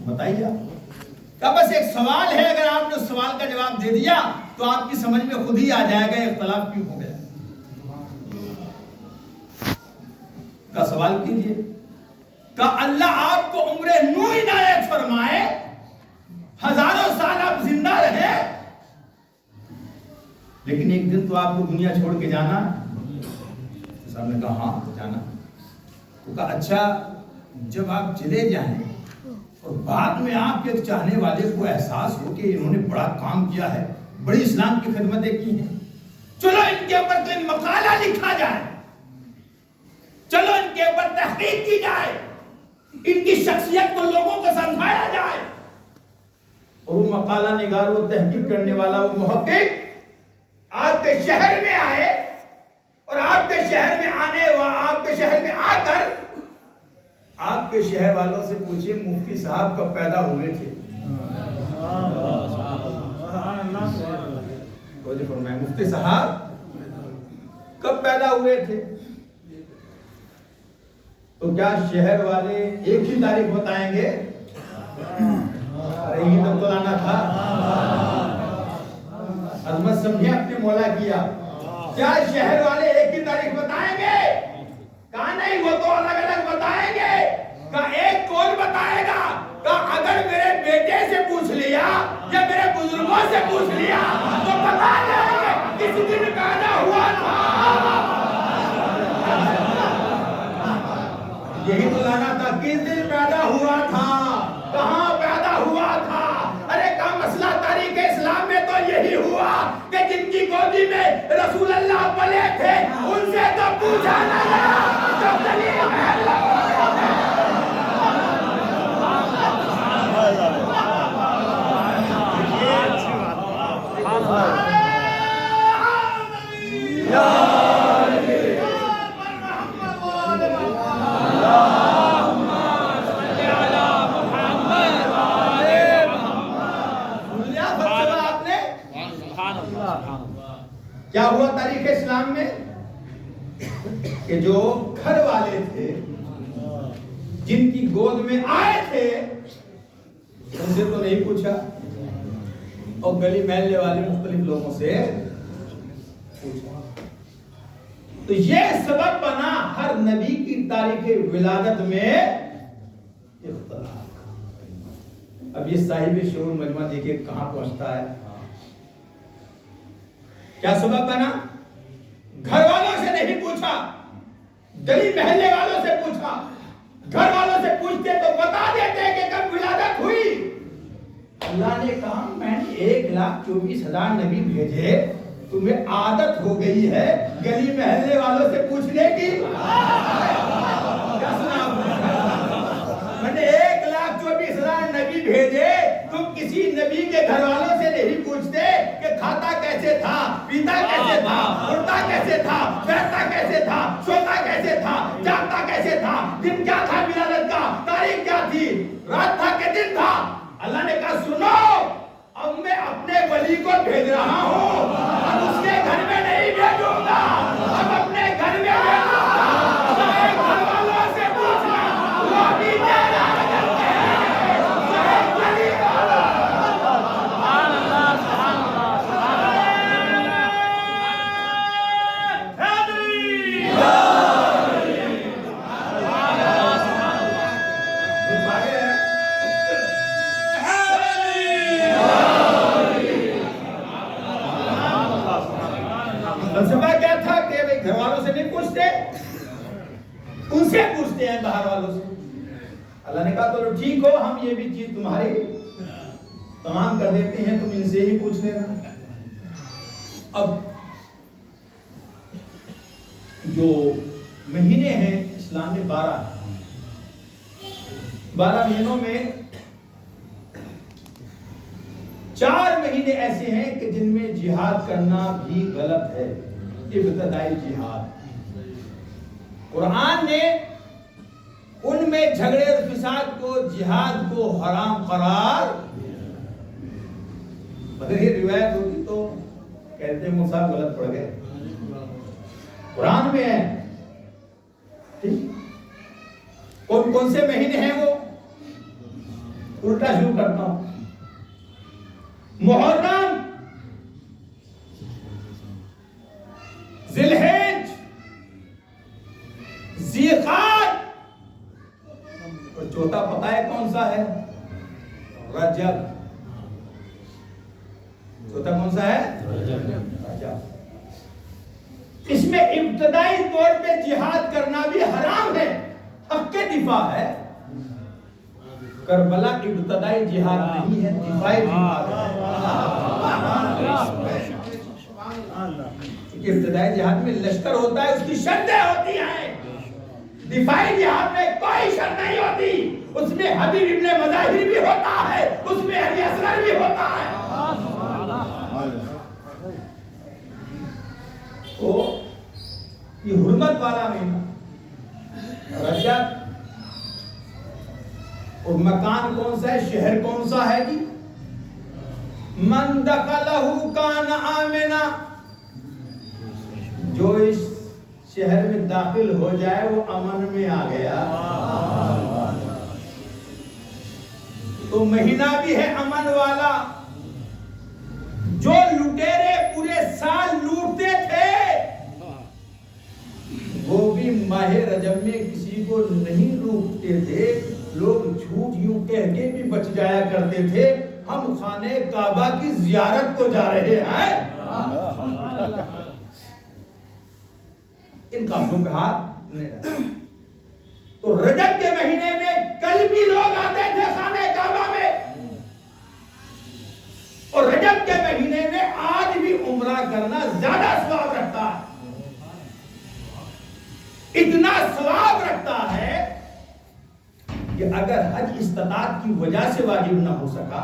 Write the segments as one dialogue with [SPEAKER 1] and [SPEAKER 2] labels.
[SPEAKER 1] بتائیے آپ بس ایک سوال ہے، اگر آپ نے اس سوال کا جواب دے دیا تو آپ کی سمجھ میں خود ہی آ جائے گا اختلاف کیوں ہو گیا کا سوال کیجئے کہ اللہ آپ کو عمر نور عنایت فرمائے، ہزاروں سال آپ زندہ رہے، لیکن ایک دن تو آپ کو دنیا چھوڑ کے جانا۔ صاحب نے کہا ہاں جانا۔ تو کہا اچھا جب آپ چلے جائیں اور بعد میں آپ کے چاہنے والے کو احساس ہو کہ انہوں نے بڑا کام کیا ہے، بڑی اسلام کی خدمتیں کی ہیں، چلو ان کے اوپر کوئی مقالہ لکھا جائے، چلو ان کے اوپر تحقیق کی جائے، ان کی شخصیت کو لوگوں کو سمجھایا جائے، اور وہ مقالہ نگار، وہ تحقیق کرنے والا، وہ محقق آپ کے شہر میں آئے اور آپ کے شہر میں آپ کے شہر میں آ کر آپ کے شہر والوں سے پوچھیں مفتی صاحب کب پیدا ہوئے تھے؟ مفتی صاحب کب پیدا ہوئے تھے؟ تو کیا شہر والے ایک ہی تاریخ بتائیں گے؟ ارے یہ تب تو لانا تھا، عظمت سمجھے اپنے مولا کیا۔ کیا شہر والے ایک ہی تاریخ بتائیں گے؟ کہا نہیں، وہ تو الگ الگ بتائیں گے۔ کہا ایک کون بتائے گا؟ کہا اگر میرے بیٹے سے پوچھ لیا یا میرے بزرگوں سے پوچھ لیا تو بتا دیں گے کس دن پیدا ہوا تھا۔ یہی تو لانا تھا، کس دن پیدا ہوا تھا، کہاں پیدا ہوا تھا۔ ارے کا مسئلہ تاریخ اسلام میں تو یہی ہوا کہ جن کی گودی میں رسول اللہ پلے تھے ان سے تو پوچھا نہ گیا، جو دلیل محل کیا ہوا تاریخ اسلام میں کہ جو گھر والے تھے جن کی گود میں آئے تھے ان سے تو نہیں پوچھا، اور گلی محلے والے مختلف لوگوں سے پوچھا۔ تو یہ سبب بنا ہر نبی کی تاریخ ولادت میں اختلاف۔ اب یہ صاحب شعور مجمع دیکھیں کہاں پہنچتا ہے۔ کیا سبب بنا؟ گھر والوں سے نہیں پوچھا، گلی محلے والوں سے پوچھا۔ گھر والوں سے پوچھتے تو بتا دیتے کہ کب ولادت ہوئی۔ اللہ نے کہا میں نے 1,24,000 نبی بھیجے، تمہیں عادت ہو گئی ہے گلی محلے والوں سے پوچھنے کی۔ کیا سنا آپ نے؟ میں نے 1,24,000 نبی بھیجے، تم کسی نبی کے گھر والوں سے نہیں پوچھتے کہ کھاتا کیسے تھا، پیتا کیسے تھا، اڑتا کیسے تھا، بیٹھتا کیسے تھا، سوتا کیسے تھا، جاگتا کیسے تھا، دن کیا تھا ولادت کا، تاریخ کیا تھی، رات تھا کہ دن تھا۔ اللہ نے کہا سنو، اب میں اپنے ولی کو بھیج رہا ہوں، اب اس کے گھر میں نہیں بھیجوں گا، اب اپنے گھر میں بھیجوں گا۔ چاہے گھر والوں سے پوچھنا، وہ بھی تیرا کرتے ہیں، چاہے ولی والوں۔ فلسفہ کیا تھا کہ گھر والوں سے نہیں پوچھتے، ان سے پوچھتے ہیں باہر والوں سے۔ اللہ نے کہا تو ٹھیک ہو، ہم یہ بھی چیز تمہاری تمام کر دیتے ہیں، تم ان سے ہی پوچھ لینا۔ اب جو مہینے ہیں اسلام میں 12 مہینوں میں 4 مہینے ایسے ہیں کہ جن میں جہاد کرنا بھی غلط ہے، ابتدائی جہاد۔ قرآن نے ان میں جھگڑے اور فساد کو، جہاد کو حرام قرار۔ اگر یہ روایت ہوتی تو کہتے ہیں موسیٰ غلط پڑ گئے، قرآن میں ہے۔ کون کون سے مہینے ہیں وہ؟ الٹا شروع کرتا ہوں. محرم، ذی الحج، ذی قعدہ، اور چوتھا پتہ ہے کون سا ہے؟ رجب. چوتھا کون سا ہے؟ رجب. اس میں ابتدائی طور پہ جہاد کرنا بھی حرام ہے، حق کے دفاع ہے. کربلا ابتدائی جہاد نہیں ہے، دفاعی جہاد ہے. کیونکہ ابتدائی جہاد میں لشکر ہوتا ہے، اس کی شرطیں ہوتی ہیں. دفاعی جہاد میں کوئی شرط نہیں ہوتی. اس میں حبیب ابن مظاہر بھی ہوتا ہے، اس میں علی اصغر بھی ہوتا ہے. تو یہ حرمت والا مہینہ رجب. اور مکان کون سا ہے، شہر کون سا ہے جی؟ من دخلہ کان آمنا. جو اس شہر میں داخل ہو جائے وہ امن میں آ گیا. تو مہینہ بھی ہے امن والا. جو لٹیرے پورے سال لوٹتے تھے وہ بھی ماہ رجب میں کسی کو نہیں روکتے تھے. لوگ جھوٹ یوں کہہ کے بھی بچ جایا کرتے تھے، ہم خانہ کعبہ کی زیارت کو جا رہے ہیں. ان کافروں پہ ہاتھ نہیں رہا. تو رجب کے مہینے میں کل بھی لوگ آتے تھے خانہ کعبہ میں، اور رجب کے مہینے میں آج بھی عمرہ کرنا زیادہ ثواب رکھتا ہے. اتنا ثواب رکھتا ہے کہ اگر حج استطاعت کی وجہ سے واجب نہ ہو سکا،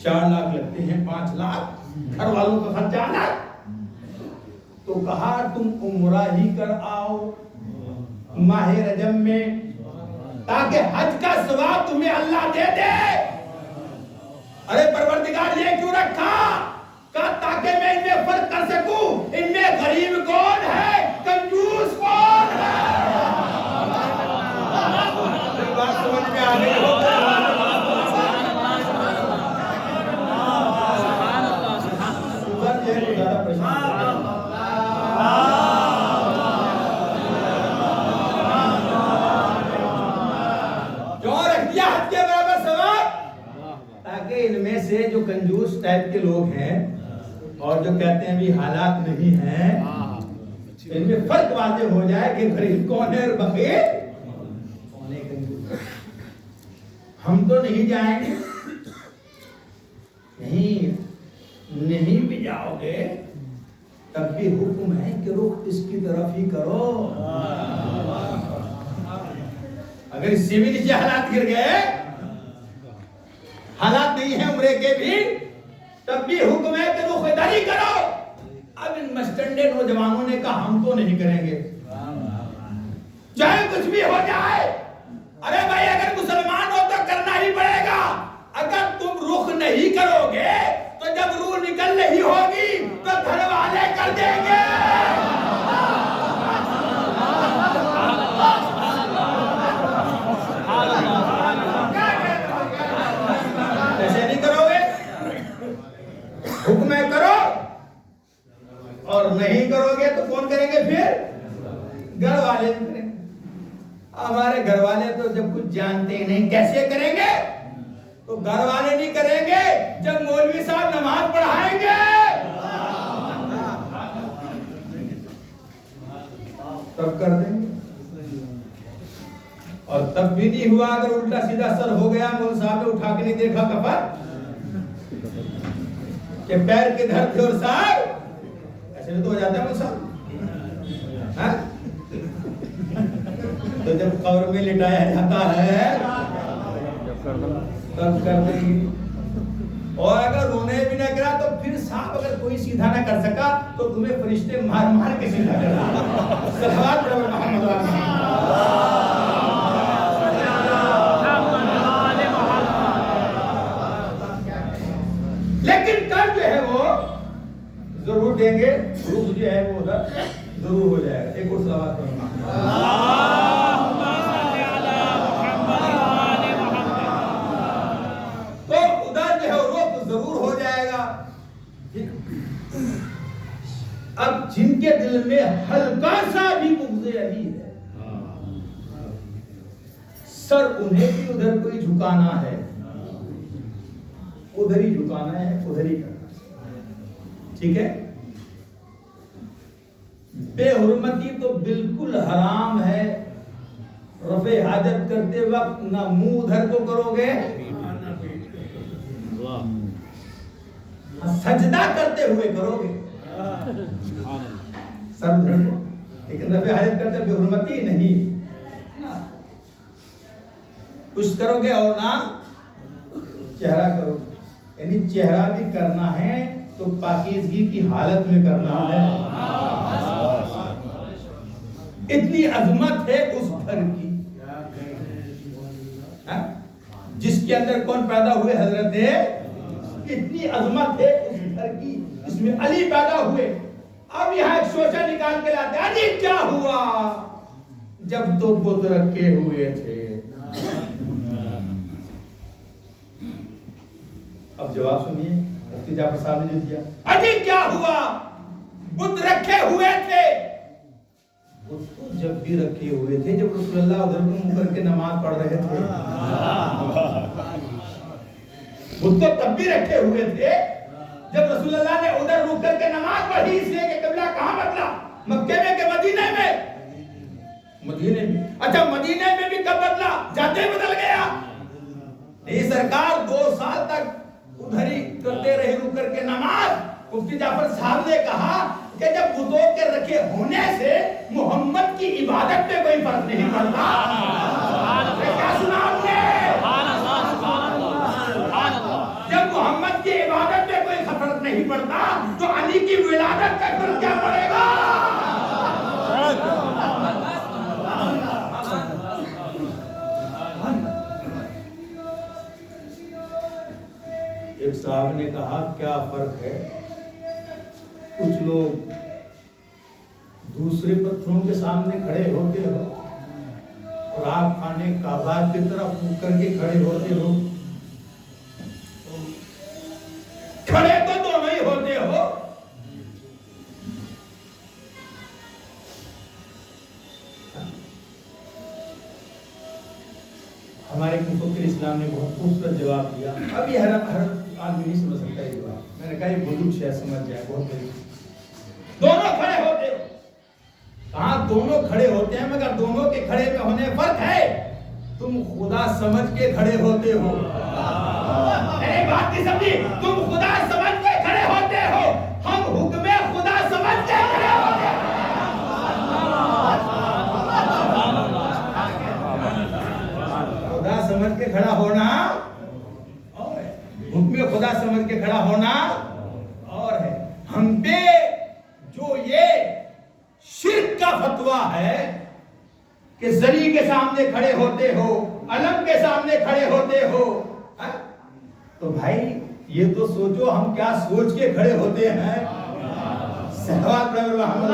[SPEAKER 1] 4 لاکھ لگتے ہیں، 5 لاکھ گھر والوں کا خرچہ الگ، تو کہا تم عمرہ ہی کر آؤ ماہ رجب میں، تاکہ حج کا ثواب تمہیں اللہ دے دے. ارے پروردگار یہ کیوں رکھا؟ کہا تاکہ میں ان میں فرق کر سکوں، ان میں غریب کون ہے، کنجوس کون ہے. بات سمجھ میں آ گئی ہو؟ کیوں رکھ دیا حج کے برابر ثواب؟ تاکہ ان میں سے جو کنجوس ٹائپ کے لوگ ہیں اور جو کہتے ہیں بھی حالات نہیں ہیں، ان میں فرق واضح ہو جائے کہ غریب کون ہے اور بخیل کون ہے. ہم تو نہیں جائیں گے. نہیں بھی جاؤ گے تب بھی حکم ہے کہ رخ اس کی طرف ہی کرو. اگر اس سے بھی نیچے حالات گر گئے، حالات نہیں ہیں عمرے کے بھی، تب بھی حکم ہے کہ رخ ادھر ہی کرو. اب ان مسٹنڈے نوجوانوں نے کہا ہم تو نہیں کریں گے چاہے کچھ بھی ہو جائے. ارے بھائی اگر مسلمان ہو تو کرنا ہی پڑے گا. اگر تم رخ نہیں کرو گے تو جب روح نکل رہی ہوگی تو گھر والے کر دیں گے. ایسے نہیں کرو گے، حکم کرو، اور نہیں کرو گے تو کون کریں گے پھر؟ گھر والے کریں گے. ہمارے گھر والے تو جب کچھ جانتے نہیں کیسے کریں گے، تو گھر والے نہیں کریں گے جب مولوی صاحب نماز پڑھائیں گے تب کر دیں گے. اور تب بھی نہیں ہوا. اگر الٹا سیدھا سر ہو گیا، مولوی صاحب نے اٹھا کے نہیں دیکھا کفر کہ پیر کدھر تھے اور صاحب ایسے تو ہو جاتا ہے مولوی صاحب. تو جب قبر میں لٹایا جاتا ہے تب کر دیں گے. اور اگر رونے بھی نہ کرا تو پھر صاحب اگر کوئی سیدھا نہ کر سکا تو تمہیں فرشتے مار مار کے سیدھا کرنا. صلوات پڑھو محمد لیکن کل جو ہے وہ ضرور دیں گے. روح جو ہے وہ ادھر ضرور ہو جائے گا. ایک اور صلوات پڑھو. سر انہیں بھی ادھر کوئی جھکانا ہے، ادھر ہی جھکانا ہے، ادھر ہی کرنا ہے، ٹھیک ہے؟ بے حرمتی تو بالکل حرام ہے، رفع حاجت کرتے وقت نہ منہ ادھر کو کرو گے، سجدہ کرتے ہوئے کرو گے سر ادھر کو، لیکن رفع حاجت کرتے بے حرمتی نہیں، کچھ کرو گے اور نہ چہرہ کرو گے، یعنی چہرہ بھی کرنا ہے تو پاکیزگی کی حالت میں کرنا ہے۔ اتنی عظمت ہے اس گھر کی، جس کے اندر کون پیدا ہوئے؟ حضرت، اتنی عظمت ہے اس گھر کی، اس میں علی پیدا ہوئے۔ اب یہاں ایک شوشہ نکال کے لاتے ہیں، علی کیا ہوا جب تو بت رکھے ہوئے تھے؟ اب جواب سنیے، مفتی جعفر صاحب نے جو دیا، علی کیا ہوا بت رکھے ہوئے تھے؟ بت تو جب بھی رکھے ہوئے تھے جب رسول اللہ ادھر کو منہ کر کے نماز پڑھ رہے تھے، بت تو تب بھی رکھے ہوئے تھے جب رسول اللہ نے ادھر رک کر کے نماز پڑھی، اس لیے کہ قبلہ کہاں بدلا؟ مکے میں کہ مدینے میں؟ مدینے میں۔ اچھا مدینے میں بھی کب بدلا؟ جاتے بدل گیا؟ نہیں سرکار 2 سال تک ادھر ہی کرتے رہے رک کر کے نماز۔ مفتی جعفر صاحب نے کہا کہ جب بتوں کے رکھے ہونے سے محمد کی عبادت پہ کوئی فرق نہیں پڑتا۔ کیا سنا آپ نے؟ جب محمد کی عبادت پہ کوئی فرق نہیں پڑتا تو علی کی ولادت کا فرق کیا پڑے گا؟ ایک صاحب نے کہا کیا فرق ہے؟ کچھ لوگ دوسرے پتھروں کے سامنے کھڑے ہوتے ہو اور آپ خانے کعبہ کی طرف منہ کر کے کھڑے ہوتے ہو، کھڑے تو دونوں ہی ہوتے ہو۔ ہمارے مفکر اسلام نے بہت خوبصورت جواب دیا، ابھی ہر آدمی نہیں سمجھ سکتا یہ جواب، میں نے کہا یہ بزرگ شاید سمجھ جائے، بہت بڑی۔ دونوں کھڑے ہوتے ہو، کہاں دونوں کھڑے ہوتے ہیں، مگر دونوں کے کھڑے میں ہونے فرق ہے، تم خدا سمجھ کے کھڑے ہوتے ہو۔ میری بات نہیں سمجھی؟ تم خدا سمجھ کے کھڑے ہوتے ہو، ہم حکم خدا سمجھ کے کھڑے ہوتے ہیں۔ خدا سمجھ کے کھڑا ہونا اور ہے، حکم خدا سمجھ کے کھڑا ہونا اور ہے۔ ہم پہ جو یہ شرک کا فتویٰ ہے کہ زری کے سامنے کھڑے ہوتے ہو، علم کے سامنے کھڑے ہوتے ہو، تو بھائی یہ تو سوچو ہم کیا سوچ کے کھڑے ہوتے ہیں۔ صلوات پڑھو محمد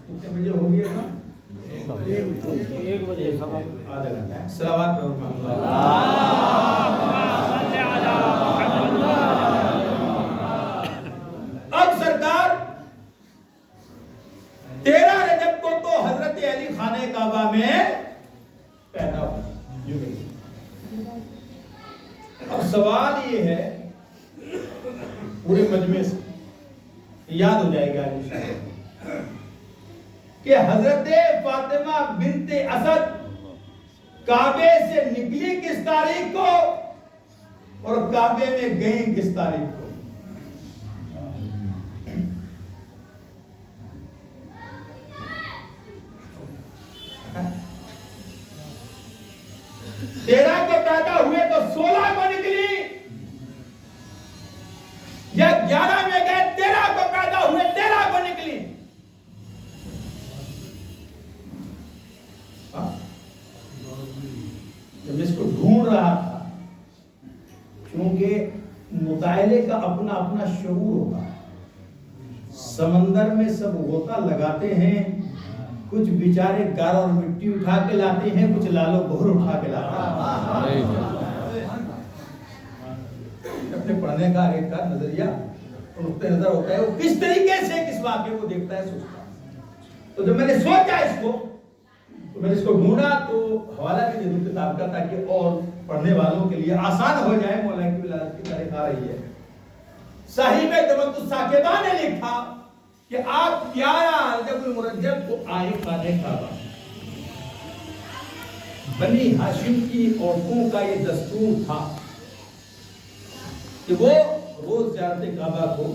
[SPEAKER 1] کتنے بجے ہو گیا نا؟ 1 بجے آدھا گھنٹہ ہے۔ صلوات پڑھو محمد۔ اب سرکار 13 رجب کو تو حضرت علی خانہ کعبہ میں پیدا ہوئے۔ اب سوال یہ ہے پورے مجمع سے یاد ہو جائے گا انشاءاللہ کہ حضرت فاطمہ بنت اسد کعبے سے نکلی کس تاریخ کو اور کعبے میں گئیں کس تاریخ کو؟ تیرہ کو پیدا ہوئے تو 16 کو نکلی، یا 11 میں گئے 13 کو پیدا ہوئے 13 کو نکلی؟ جب اس کو ڈھونڈ رہا تھا، کیونکہ مطالعے کا اپنا اپنا شعور ہوگا، سمندر میں سب غوطہ لگاتے ہیں، کچھ بیچارے گار اور مٹی اٹھا کے لاتے ہیں، کچھ لالو بہر اٹھا کے لاتے ہیں۔ اپنے پڑھنے کا ایک کا نظریہ نقطۂ نظر ہوتا ہے، وہ کس طریقے سے کس واقعے کو دیکھتا ہے، سوچتا ہے۔ تو جب میں نے سوچا اس کو، تو میں نے اس کو ڈھونڈا، تو حوالہ بھی دے دوں کتاب کا تاکہ اور پڑھنے والوں کے لیے آسان ہو جائے۔ مولا کی ولادت کی تاریخ آ رہی ہے۔ صحیح میں تبت الساکبہ نے لکھا کہ آپ 11 رجب المرجب کو آئے خانہ کعبہ۔ بنی ہاشم کی عورتوں کا یہ دستور تھا کہ وہ روز زیارت کعبہ کو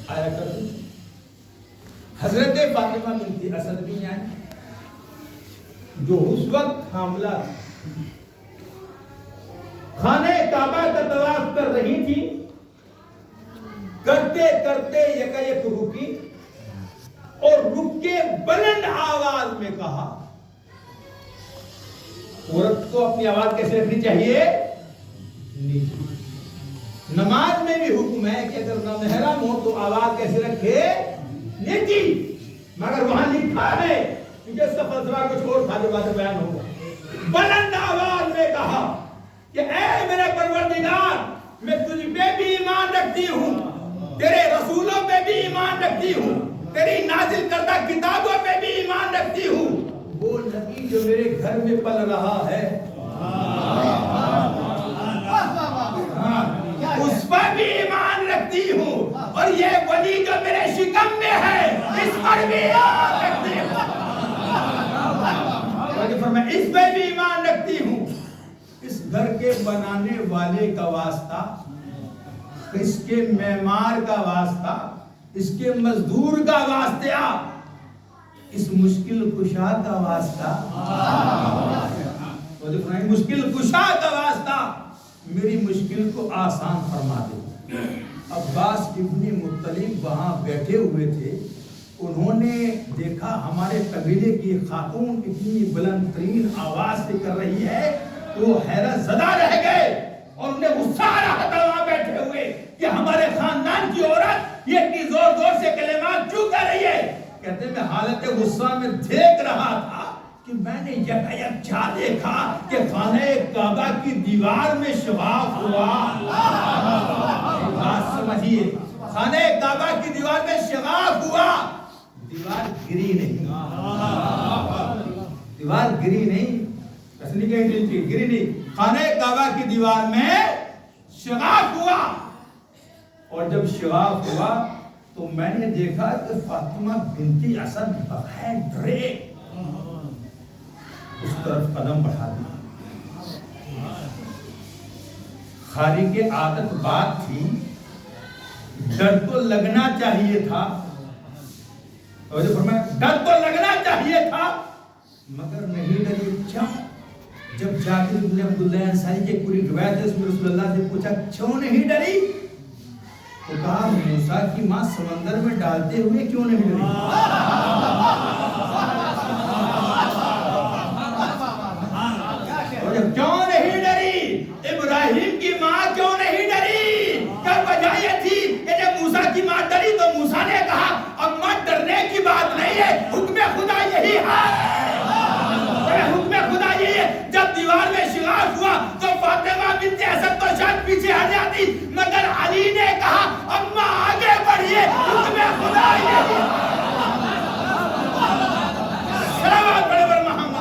[SPEAKER 1] آیا کرتے تھے۔ حضرت فاطمہ بنت اسد بھی آئیں، جو اس وقت حاملہ تھی، خانہ کعبہ کا طواف کر رہی تھی۔ کرتے کرتے یکایک رکی اور رک کے بلند آواز میں کہا، عورت کو اپنی آواز کیسے رکھنی چاہیے؟ نیچی۔ نماز میں بھی حکم ہے کہ اگر نامحرم ہو تو آواز کیسے رکھے؟ نیچی۔ مگر وہاں لکھا ہے کیونکہ اس کا فلسفہ کچھ اور تھا جو بعد میں بیان ہوگا۔ بلند آواز میں کہا کہ اے میرے پروردگار، میں تجھ پہ بھی ایمان رکھتی ہوں، تیرے رسولوں پہ بھی ایمان رکھتی ہوں، تیری نازل کردہ کتابوں پہ بھی ایمان رکھتی ہوں۔ وہ نبی جو میرے گھر میں پل رہا ہے اس پر بھی ایمان رکھتی ہوں، اور یہ ولی جو میرے شکم میں ہے اس پر بھی ایمان رکھتی ہوں۔ میں اس پہ بھی ایمان رکھتی ہوں۔ اس گھر کے بنانے والے کا واسطہ، اس کے معمار کا واسطہ، اس کے مزدور کا واسطہ، اس مشکل کشا کا واسطہ، مشکل کشا کا واسطہ میری مشکل کو آسان فرما دے۔ عباس ابن مطلب وہاں بیٹھے ہوئے تھے، انہوں نے دیکھا ہمارے قبیلے کی خاتون اتنی بلند ترین آواز سے کر رہی ہے، تو وہ حیرت زدہ رہ گئے اور انہیں غصہ آ رہا تھا وہاں بیٹھے ہوئے کہ ہمارے خاندان کی عورت یہ اتنی زور زور سے کلمات کیوں کر رہی ہے۔ کہتے ہیں میں حالت غصہ میں دیکھ رہا تھا کہ میں نے یکایک کیا دیکھا کہ خانہ کعبہ کی دیوار میں شفاف ہوا۔ بات سمجھیے، خانہ کعبہ کی دیوار میں شفاف ہوا، دیوار گری نہیں، دیوار گری نہیں، اصلی کہیں گری نہیں، خانہ کعبہ کی دیوار میں شفاف ہوا۔ اور جب شفاف ہوا تو میں نے دیکھا کہ فاطمہ بنت اسد بغیر ڈرے اس طرف قدم بڑھا دی۔ خارج عادت بات تھی، ڈر تو لگنا چاہیے تھا، ڈر تو لگنا چاہیے تھا مگر نہیں ڈری۔ کیا؟ جب جابر بن عبداللہ انصاری کی پوری روایت ہے، اس میں رسول اللہ سے پوچھا کیوں نہیں ڈری؟ تو کہا موسیٰ کی ماں سمندر میں ڈالتے ہوئے کیوں نہیں ڈری؟ کیوں نہیں ڈری؟ ابراہیم کی ماں کیوں نہیں ڈری؟ کیا وجہ یہ تھی کہ جب موسیٰ کی ماں ڈری تو موسیٰ نے کہا اب ماں ڈرنے کی بات نہیں ہے، حکم خدا یہی ہے، حکم خدا یہی ہے۔ جب دیوار میں شغاف ہوا تو فاطمہ بنت اسد تو شاید پیچھے ہٹ جاتی، مگر علی نے کہا اماں آگے بڑھیے، حکم خدا یہی ہے۔ سلامات پڑھے بر محمد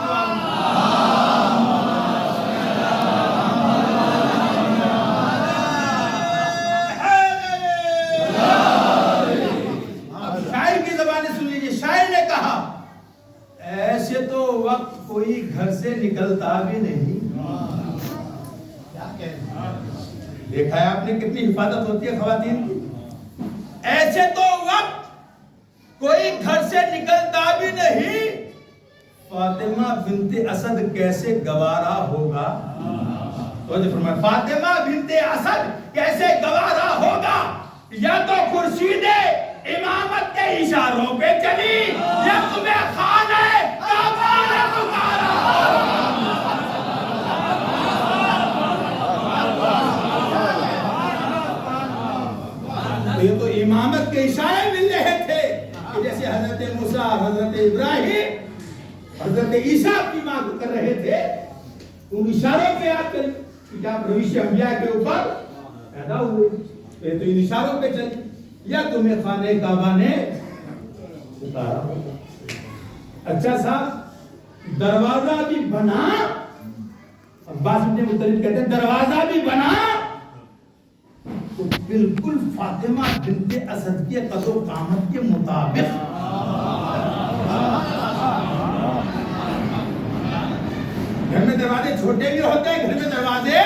[SPEAKER 1] شاعر کی زبان سن لیجیے۔ شاعر نے کہا ایسے تو وقت کوئی گھر سے نکلتا بھی نہیں۔ دیکھا ہے آپ نے کتنی حفاظت ہوتی ہے خواتین کی۔ ایسے تو وقت کوئی گھر سے نکلتا بھی نہیں، فاطمہ بنت اسد کیسے گوارا ہوگا؟ فاطمہ بنت اسد کیسے گوارا ہوگا؟ یا تو خورشید امامت کے اشاروں پہ چلی یا تمہیں خانہ کعبہ نے پکارا۔ یہ تو امامت کے اشارے مل رہے تھے کہ جیسے حضرت موسیٰ، حضرت ابراہیم، حضرت عیسیٰ کی ماں کو کر رہے تھے، ان اشاروں پہ آپ چلی، جب رویش انبیاء کے اوپر پیدا ہوئے تو ان اشاروں پہ چلی۔ یا تمہیں خانہ کعبہ نے اتارا؟ اچھا صاحب دروازہ بھی بنا، عباس بن مطلب کہتے ہیں دروازہ بھی بنا تو بالکل فاطمہ بنت اسد کے قد و قامت کے مطابق۔ گھر میں دروازے چھوٹے بھی ہوتے ہیں، گھر میں دروازے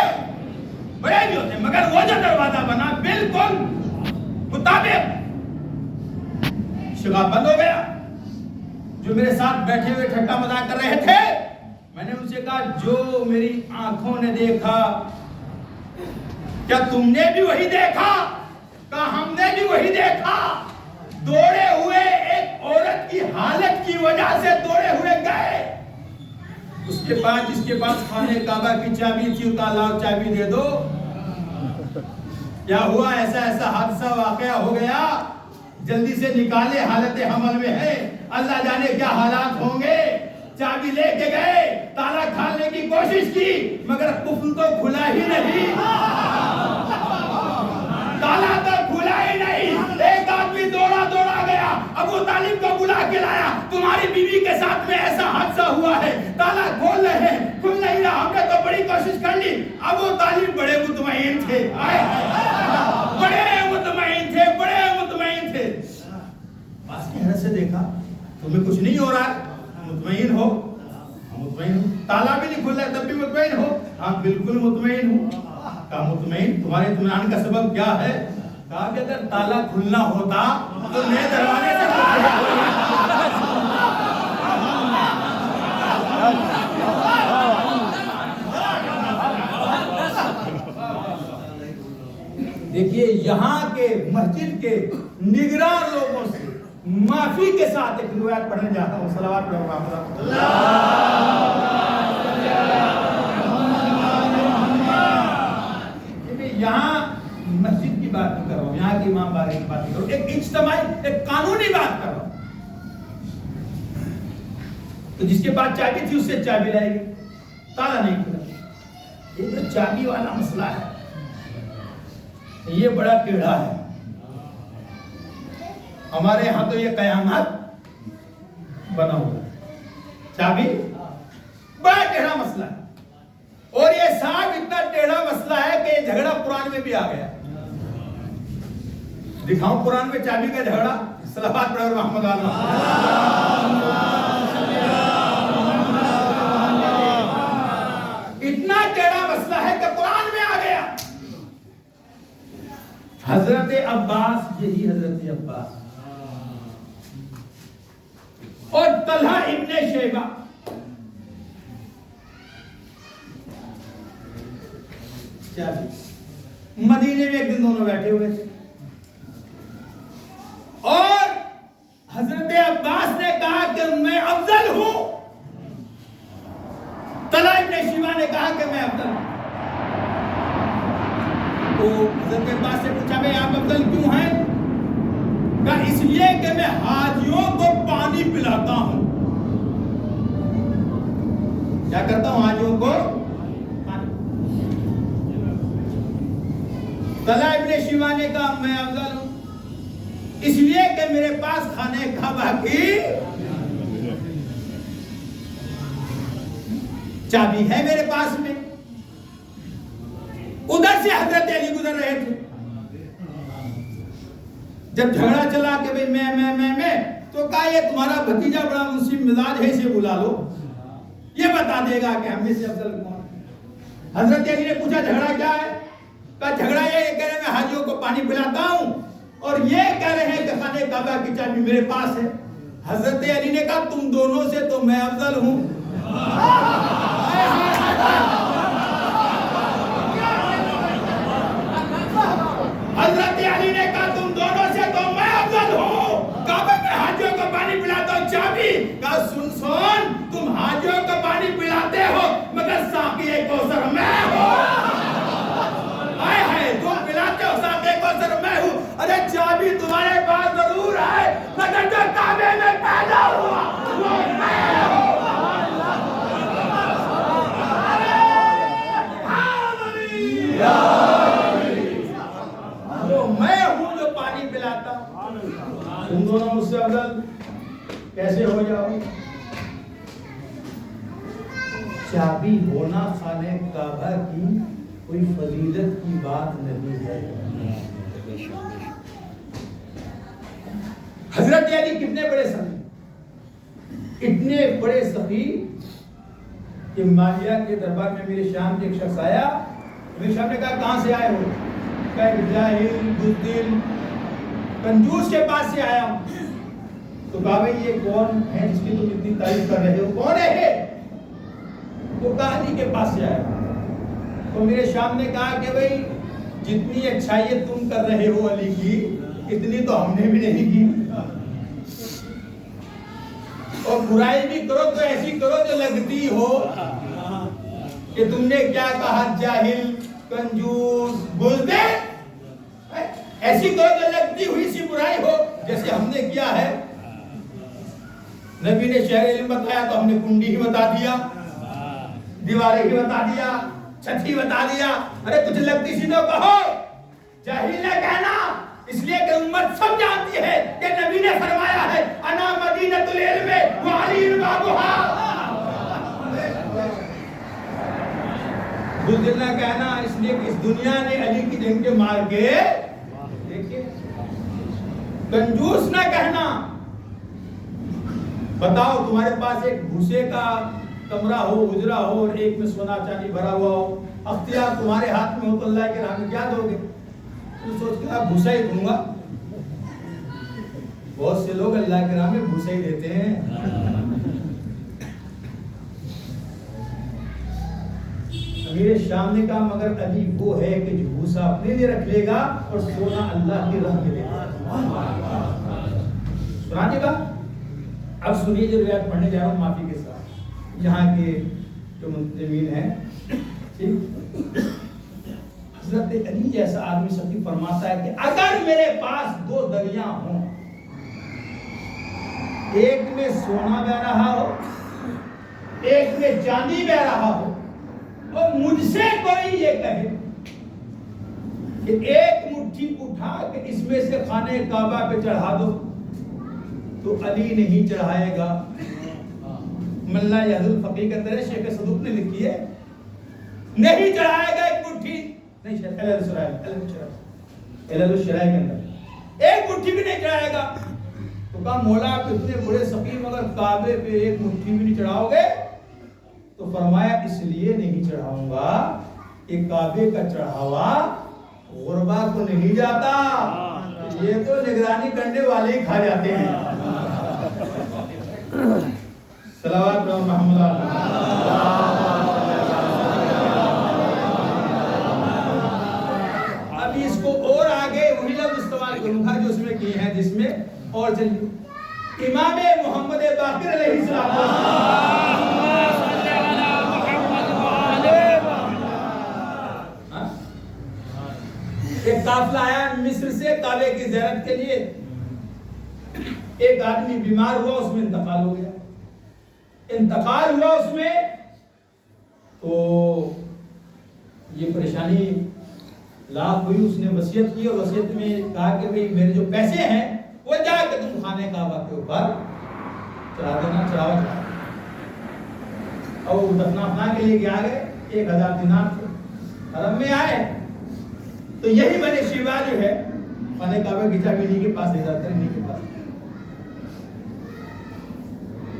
[SPEAKER 1] بڑے بھی ہوتے ہیں، مگر وہ جو دروازہ بنا بالکل مطابق۔ شگاف بند ہو گیا۔ جو میرے ساتھ بیٹھے ہوئے ٹھٹا مذاق کر رہے تھے، میں نے ان سے کہا جو میری آنکھوں نے دیکھا کیا تم نے بھی وہی دیکھا؟ کہا ہم نے بھی وہی دیکھا۔ دوڑے ہوئے ایک عورت کی حالت کی وجہ سے دوڑے ہوئے گئے۔ اس کے بعد جس کے پاس خانہ کعبہ کی چابی تھی اتالا چابی دے دو۔ کیا ہوا؟ ایسا ایسا حادثہ واقعہ ہو گیا، جلدی سے نکالے، حالت حمل میں ہے، اللہ جانے کیا حالات ہوں گے۔ چابی لے کے گئے، تالا کھالنے کی کوشش کی مگر قفل تو کھلا ہی نہیں، تالا تو کھلا ہی نہیں۔ ایک آدمی دوڑا گیا، ابو طالب کو بلا کے لایا، تمہاری بیوی کے ساتھ میں ایسا حادثہ ہوا ہے، تالا کھول رہے ہیں، کھل نہیں رہا، ہم نے تو بڑی کوشش کر لی۔ ابو طالب بڑے مطمئن تھے، بڑے مطمئن تھے۔ باس کی حیرت سے دیکھا، تمہیں کچھ نہیں ہو رہا ہے؟ مطمئن ہو؟ مطمئن ہوں۔ تالا بھی نہیں کھل رہا ہے تب بھی مطمئن ہو؟ ہاں بالکل مطمئن ہوں۔ کہا مطمئن؟ تمہارے اطمینان کا سبب کیا ہے؟ کہا کہ اگر تالا کھلنا ہوتا تو نئے دروازے سے دیکھیے یہاں کے مسجد کے نگران لوگوں سے معافی کے ساتھ ایک روایت پڑھنے جاتا ہوں، صلوات پڑھو یہاں مسجد کی بات نہیں کر رہا ہوں، یہاں کی امام بارے کی بات نہیں کر رہا ہوں، ایک اجتماعی ایک قانونی بات کر رہا ہوں۔ تو جس کے پاس چابی تھی اس سے چابی لائے گی، تالا نہیں کھلا۔ یہ جو چابی والا مسئلہ ہے یہ بڑا ٹیڑھا ہے۔ ہمارے ہاں تو یہ قیامت بنا ہوا ہے، چابی بڑا ٹیڑھا مسئلہ ہے۔ اور یہ صاحب اتنا ٹیڑھا مسئلہ ہے کہ یہ جھگڑا قرآن میں بھی آ گیا۔ دکھاؤں قرآن میں چابی کا جھگڑا؟ صلوات پڑھو محمد اتنا ٹیڑھا مسئلہ ہے کہ قرآن میں آ گیا۔ حضرت عباس، یہی حضرت عباس اور طلحہ ابن شیبہ مدینے میں ایک دن دونوں بیٹھے ہوئے تھے اور حضرت عباس نے کہا کہ میں افضل ہوں، طلحہ ابن شیبہ نے کہا کہ میں افضل ہوں۔ تو حضرت عباس سے پوچھا بھئی آپ افضل کیوں ہیں؟ کہا اس لیے کہ میں حاجیوں کو پانی پلاتا ہوں۔ کیا کرتا ہوں؟ حاجیوں کو پانی۔ طلحہ ابن شیبہ نے کہا میں افضل ہوں اس لیے کہ میرے پاس خانہ کعبہ کی چابی ہے میرے پاس میں۔ ادھر سے حضرت علی گزر رہے تھے، جب جھگڑا چلا کہ بھئی میں تو کہا یہ تمہارا بھتیجا بڑا منصف مزاج ہے، اسے بلا لو، یہ بتا دے گا کہ ہم میں سے افضل کون ہے۔ حضرت علی نے پوچھا جھگڑا کیا ہے؟ کہا جھگڑا یہ کہہ رہے میں حاجیوں کو پانی پلاتا ہوں اور یہ کہہ رہے ہیں کہ خانہ کعبہ کی چابی میرے پاس ہے۔ حضرت علی نے کہا تم دونوں سے تو میں افضل ہوں۔ حضرت علی نے کہا تم دونوں سے تو میں افضل ہوں، کعبہ میں حاجیوں کو پانی پلاتا ہوں چابی۔ کہا سن تم حاجیوں کو پانی پلاتے ہو مگر ساقی کوثر میں ہوں۔ تم پلاتے ہو ساقی کوثر میں ہوں۔ ارے چابی تمہارے پاس ضرور ہے مگر جو کعبے میں پیدا ہوا وہ میں ہوں۔ میں ہوں جو پانی پلاتا تم دونوں مجھ سے افضل کیسے ہو جاؤ؟ چابی ہونا خانہ کعبہ کی کوئی فضیلت کی بات نہیں ہے۔ حضرت علی کتنے بڑے سخی، اتنے بڑے سخی کہ مالیہ کے دربار میں میرے شام کے ایک شخص آیا، میرے شام نے کہا کہاں سے آئے ہو؟ کہا جاہل بزدل کنجوس کے پاس سے آیا ہوں۔ تو کہا بھائی یہ کون ہے جس کی تم اتنی تعریف کر رہے ہو، کون ہے؟ وہ کہا علی کے پاس سے آیا۔ تو میرے شام نے کہا کہ بھائی جتنی اچھائی تم کر رہے ہو علی کی اتنی تو ہم نے بھی نہیں کی، اور برائی بھی کرو تو ایسی کرو جو لگتی ہو کہ تم نے کیا کہا جاہل کنجوس بزدل، ایسی کرو جو لگتی ہوئی سی برائی ہو جیسے ہم نے کیا ہے۔ نبی نے شہر علم بتایا تو ہم نے کنڈی ہی بتا دیا، دیواریں ہی بتا دیا، چھت ہی بتا دیا۔ ارے کچھ لگتی سی تو کہو، جاہل نہ کہنا، اس لیے کہ امت سب جانتی ہے کہ نبی نے فرمایا ہے انا مدینۃ العلم وعلی بابھا۔ بزدل نہ کہنا اس لیے کہ اس دنیا نے علی کی جنگیں مار کے دیکھیے۔ کنجوس نہ کہنا، بتاؤ تمہارے پاس ایک بھوسے کا کمرہ ہو، حجرہ ہو، اور ایک میں سونا چاندی بھرا ہوا ہو، اختیار تمہارے ہاتھ میں ہو تو اللہ کے راہ میں کیا دو گے؟ تو سوچ کے آپ بھوسا ہی دوں گا۔ بہت سے لوگ اللہ کے راہ میں بھوسا ہی دیتے ہیں۔ امیر شام نے کہا مگر علی وہ ہے کہ جو بھوسا اپنے لیے رکھ لے گا اور سونا اللہ کی راہ میں دے گا۔ سنانے کا اب سنیے جو روایت پڑھنے جا رہا ہوں معافی کے ساتھ، یہاں کے جو منتظمین ہیں، حضرت علی جیسا آدمی سخی فرماتا ہے کہ اگر میرے پاس دو دریا ہوں، ایک میں سونا بہ رہا ہو، ایک میں چاندی بہ رہا ہو، اور مجھ سے کوئی یہ کہے کہ ایک مٹھی اٹھا کہ اس میں سے خانہ کعبہ پہ چڑھا دو، تو علی نہیں چڑھائے گا۔ ملا یحییٰ الفقیہ کے اندر شیخ صدوق نے لکھی ہے نہیں چڑھائے گا ایک مٹھی، نہیں علل الشرائع کے اندر ایک مٹھی بھی نہیں چڑھائے گا۔ تو کہا مولا آپ اتنے بڑے سخی مگر کعبے پہ ایک مٹھی بھی نہیں چڑھاؤ گے؟ تو فرمایا اس لیے نہیں چڑھاؤں گا کہ کعبے کا چڑھاوا غربا کو نہیں جاتا، یہ تو نگرانی کرنے والے ہی کھا جاتے ہیں۔ صلوات محمد ابھی اس کو اور آگے وہی لفظ استعمال کروں گا جو اس میں کیے ہیں، جس میں اور چلیے امام محمد باقر علیہ السلام ایک قافلہ آیا مصر سے کعبے کی زیارت کے لیے، ایک آدمی بیمار ہوا، اس میں انتقال ہو گیا۔ انتقال ہوا اس میں تو یہ پریشانی لاحق ہوئی، اس نے وصیت کی اور وصیت میں کہا کہ بھئی میرے جو پیسے ہیں وہ جا کے تم خانہ کعبہ کے اوپر چڑھا دینا، چڑھاوا چڑھا۔ اور وہ دفنا کے لیے گیا گئے، 1000 دینار تھے، حرم میں آئے تو یہی بنی شیبہ جو ہے خانہ کعبہ کی چابی انہی کے پاس لے جاتے ہیں، انہی کے پاس۔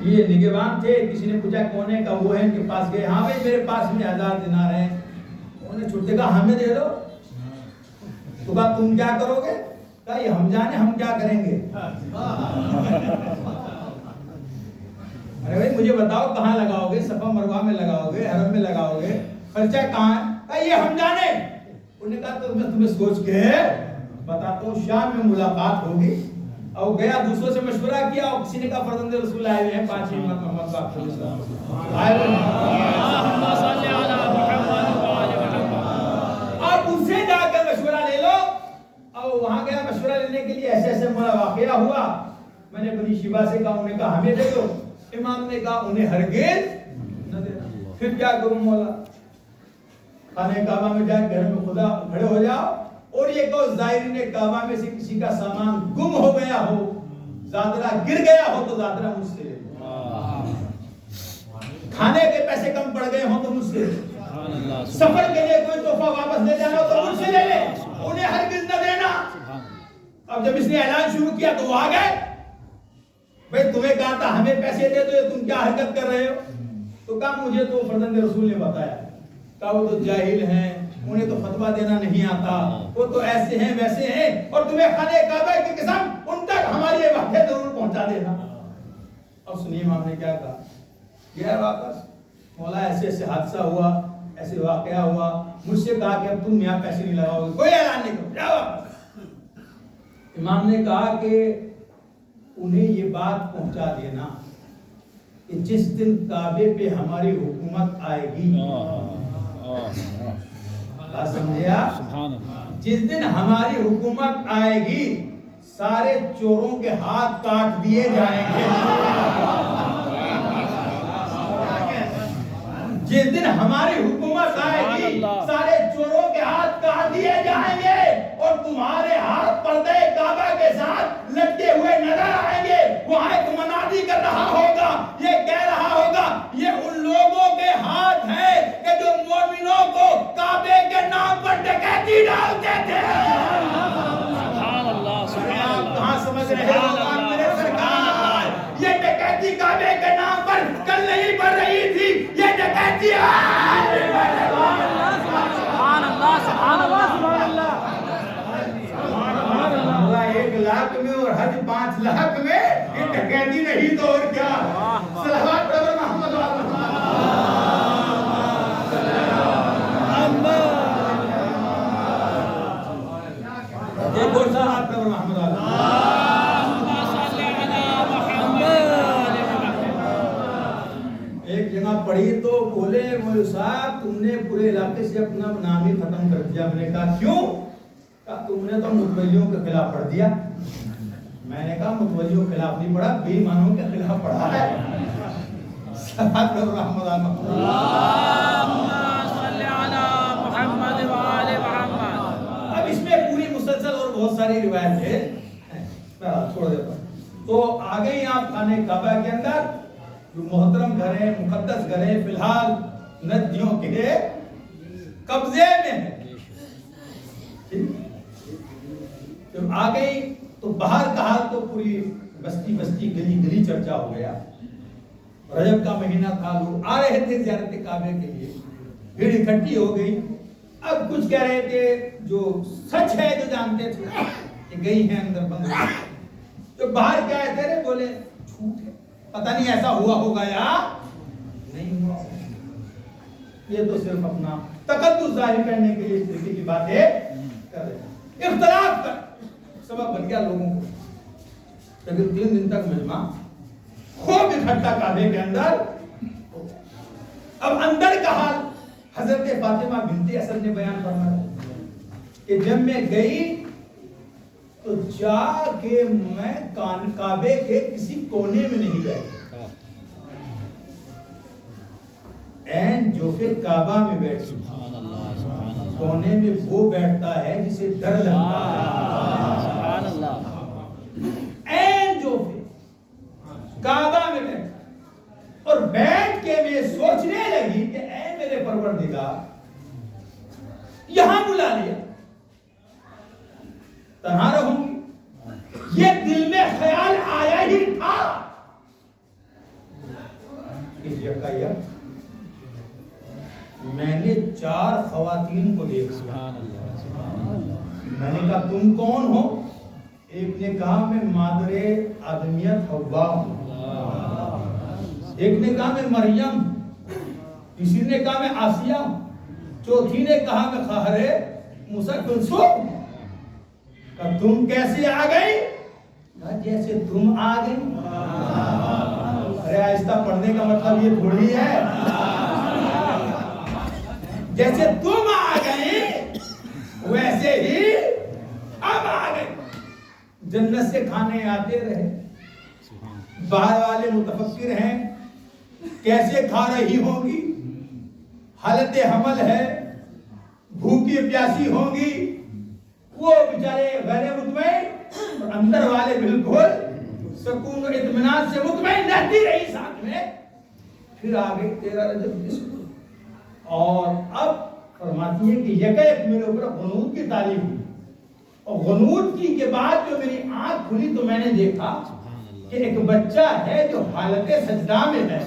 [SPEAKER 1] یہ نگہبان تھے، کسی نے پوچھا کون ہے؟ کہا وہ ہے، ان کے پاس گئے، ہاں بھائی میرے پاس میں 1000 دینار ہیں۔ انہوں نے چھوٹے کہا ہمیں دے دو۔ تو کہا تم کیا کرو گے؟ کہا یہ ہم جانے ہم کیا کریں گے۔ ارے بھائی مجھے بتاؤ کہاں لگاؤ گے؟ صفا مروہ میں لگاؤ گے، حرم میں لگاؤ گے، خرچہ کہاں ہے؟ کہا یہ ہم جانے۔ انہوں نے کہا تو میں تمہیں سوچ کے بتاتا ہوں، شام میں ملاقات ہوگی۔ اور گیا دوسروں سے مشورہ کیا، اور کسی نے کہا فرزند رسول آئے ہوئے ہیں، 5 امام محمد باقر علیہ السلام آئے ہوئے ہیں، اور ان سے جا کر مشورہ لے لو۔ اور وہاں گیا مشورہ لینے کے لیے، ایسے ایسے واقعہ ہوا، میں نے بنی شیبہ سے کہا، انہوں نے کہا ہمیں دے دو۔ امام نے کہا انہیں ہرگز نہ دینا۔ پھر کیا کروں مولا؟ خانہ کعبہ میں جا کے گھر میں خدا کھڑے ہو جاؤ اور یہ کہو زائرین کعبہ میں سے کسی کا سامان گم ہو گیا ہو زادرا گر گیا ہو تو زادرا مجھ سے لے لو، کھانے کے پیسے کم پڑ گئے ہوں تو مجھ سے لے لو، سفر کے لیے کوئی تحفہ واپس لے جانا ہو تو مجھ سے لے لے، انہیں ہرگز نہ دینا۔ اب جب اس نے اعلان شروع کیا تو وہ آ گئے، بھئی تمہیں کہا تھا ہمیں پیسے دے دو، تم کیا حرکت کر رہے ہو؟ تو کہا مجھے تو فرزند رسول نے بتایا، کہا وہ تو جاہل ہیں، انہیں تو فتویٰ دینا نہیں آتا، وہ تو ایسے ہیں ویسے ہیں، اور تمہیں خانہ کعبہ کی قسم ان تک ہماری یہ باتیں ضرور پہنچا دینا۔ اب سنیے امام نے کیا کہا، گیا واپس، مولا ایسے ایسے حادثہ ہوا، ایسے واقعہ ہوا، مجھ سے کہا کہ اب تم یہاں پیسے نہیں لگاؤ گے، کوئی اعلان نہیں کرو، جاؤ واپس۔ امام نے کہا کہ انہیں یہ بات پہنچا دینا کہ جس دن کعبے پہ ہماری حکومت آئے گی، بات سمجھے آپ، جس دن ہماری حکومت آئے گی سارے چوروں کے ہاتھ کاٹ دیے جائیں گے، جس دن ہماری حکومت آئے گی سارے چوروں کے ہاتھ کاٹ دیے جائیں گے، اور تمہارے ہاتھ پردے کعبہ کے ساتھ لٹکے ہوئے نظر آئیں گے۔ وہاں ایک منادی کر رہا ہوگا، یہ کہہ رہا ہوگا یہ ان لوگوں کے ہاتھ ہیں کہ جو مومنوں کو کعبے کے نام پر ڈکیتی ڈالتے تھے۔ آپ کہاں سمجھ رہے ہو میرے سرکار، یہ ڈکیتی کعبے کے نام پر کل نہیں بڑھ رہی تھی، یہ ڈکیتی آج سبحان اللہ سبحان اللہ سبحان اللہ۔ 1,00,000 میں اور حج 5,00,000 میں، یہ ڈکیتی نہیں تو اور کیا۔ صلوات پڑھو محمد ایک اور صلوات پڑھو محمد ایک جگہ پڑھی تو بولے مولوی صاحب تم نے پورے علاقے سے اپنا نام ہی ختم کر دیا۔ میں نے کہا کیوں؟ کہا تم نے تو متولیوں کے خلاف پڑھ دیا۔ میں نے کہا متولیوں کے خلاف نہیں پڑھا، بے ایمانوں کے خلاف پڑھا ہے۔ صلوات پڑھو محمد اب اس میں پوری مسلسل اور بہت ساری روایت ہے، میں چھوڑ دیتا ہوں۔ تو آ گئی آپ خانہ کعبہ کے اندر، جو محترم گھر ہیں، مقدس گھر ہیں، فی الحال ندیوں کے قبضے میں ہیں۔ جب آ گئی تو باہر کا حال تو پوری بستی بستی گلی گلی چرچا ہو گیا۔ رجب کا مہینہ تھا، لوگ آ رہے تھے زیارت کعبے کے لیے، بھیڑ اکٹھی ہو گئی۔ اب کچھ کہہ رہے تھے جو سچ ہے، جو جانتے تھے کہ گئی ہیں اندر بند ہوئی، جو باہر کیا ہے تیرے بولے جھوٹ ہے، پتہ نہیں ایسا ہوا ہوگا یا نہیں ہوا، یہ تو صرف اپنا تقدس ظاہر کرنے کے لیے اس طریقے کی باتیں کر رہے ہیں۔ اختلاف کا سبب بن گیا لوگوں کو، لیکن 3 دن تک مجمع خوب اکٹھا کعبے کے اندر۔ اب اندر کا حال حضرت فاطمہ بنت اسد نے بیان فرمایا کہ جب میں گئی تو جا کے میں کعبے کے کسی کونے میں نہیں گئی، این جوفِ کعبہ میں بیٹھی، کونے میں وہ بیٹھتا ہے جسے ڈر لگتا ہے، این جوفِ کعبہ میں بیٹھا، اور بیٹھ کے میں سوچنے لگی کہ اے میرے پروردگار یہاں بلا لیا، تنہا رہوں گی، یہ دل میں خیال آیا ہی تھا کہ یکایک میں نے 4 خواتین کو دیکھا۔ میں نے کہا تم کون ہو؟ ایک نے کہا میں مادر آدمیت حوا ہوں، ایک نے کہا میں مریم، تیسری نے کہا میں آسیہ ہوں، چوتھی نے کہا میں خواہر موسیٰ کلثوم۔ کہا تم کیسے آ گئی؟ کہا جیسے تم آ گئی۔ ارے آہستہ پڑھنے کا مطلب یہ تھوڑی ہے، جیسے تم آ گئی ویسے ہی اب آ گئی۔ جنت سے کھانے آتے رہے، باہر والے متفکر ہیں کیسے کھا رہی ہوں گی، حالت حمل ہے، بھوکی پیاسی ہوں گی، وہ بیچارے غیر مطمئن، اور اندر والے بالکل سکون و اطمینان سے مطمئن رہتی رہی ساتھ میں. پھر آگے 13 رجب کی صبح اور اب فرماتی ہے کہ یکایک میرے اوپر غنود کی تعلیم ہوئی اور غنود کی کے بعد جو میری آنکھ کھلی تو میں نے دیکھا کہ ایک بچہ ہے جو حالت سجدہ میں ہے.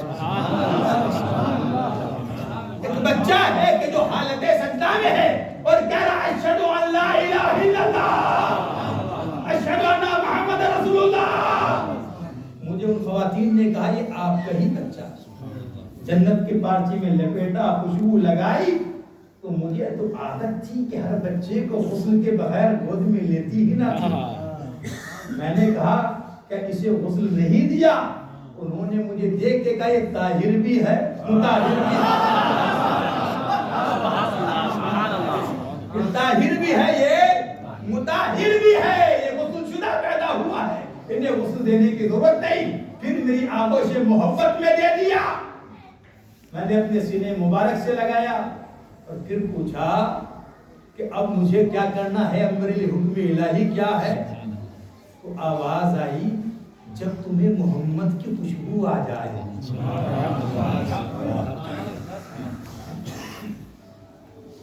[SPEAKER 1] ایک بچہ ہے کہ جو حالت سجدہ میں ہے اور کہہ رہا ہے اشہد ان لا الہ الا اللہ اشہد ان محمد رسول اللہ. مجھے ان خواتین نے کہا یہ آپ کا ہی بچہ جنت کے پارچے میں لپیٹا خوشبو لگائی تو مجھے تو عادت تھی کہ ہر بچے کو غسل کے بغیر گود میں لیتی ہی نہ تھی. میں نے کہا کہ اسے غسل نہیں دیا. انہوں نے مجھے دیکھ کے کہا یہ طاہر بھی ہے مطہر بھی ہے. طاہر بھی ہے یہ مطہر بھی ہے. یہ غسل شدہ پیدا ہوا ہے انہیں غسل دینے کی ضرورت نہیں. پھر میری آنکھوں سے محبت میں دے دیا. میں نے اپنے سینے مبارک سے لگایا اور پھر پوچھا کہ اب مجھے کیا کرنا ہے, اب میرے لیے حکم الہی کیا ہے. تو آواز آئی جب تمہیں محمد کی خوشبو آ جائے.